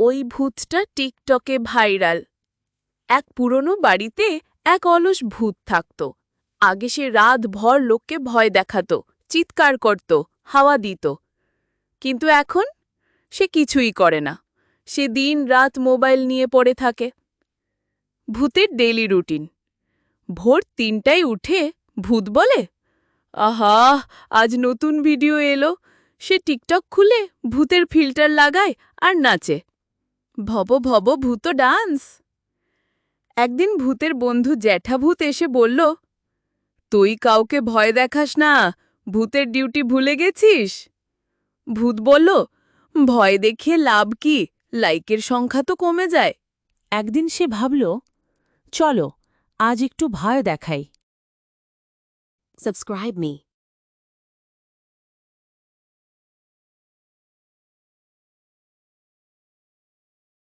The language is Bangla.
ওই ভূতটা টিকটকে ভাইরাল। এক পুরনো বাড়িতে এক অলস ভূত থাকত। আগে সে রাতভর লোককে ভয় দেখাত, চিৎকার করত, হাওয়া দিত। কিন্তু এখন সে কিছুই করে না। সে দিন রাত মোবাইল নিয়ে পড়ে থাকে। ভূতের ডেইলি রুটিন। ভোর ৩টায় উঠে ভূত বলে, আহা, আজ নতুন ভিডিও এলো। সে টিকটক খুলে ভূতের ফিল্টার লাগায় আর নাচে। ভব ভব ভূত ডান্স। একদিন ভূতের বন্ধু জ্যাঠা ভূত এসে বলল, তুই কাউকে ভয় দেখাস না, ভূতের ডিউটি ভুলে গেছিস? ভূত বলল, ভয় দেখিয়ে লাভ কি, লাইকের সংখ্যা তো কমে যায়। একদিন সে ভাবল, চলো আজ একটু ভয় দেখাই। Subscribe me.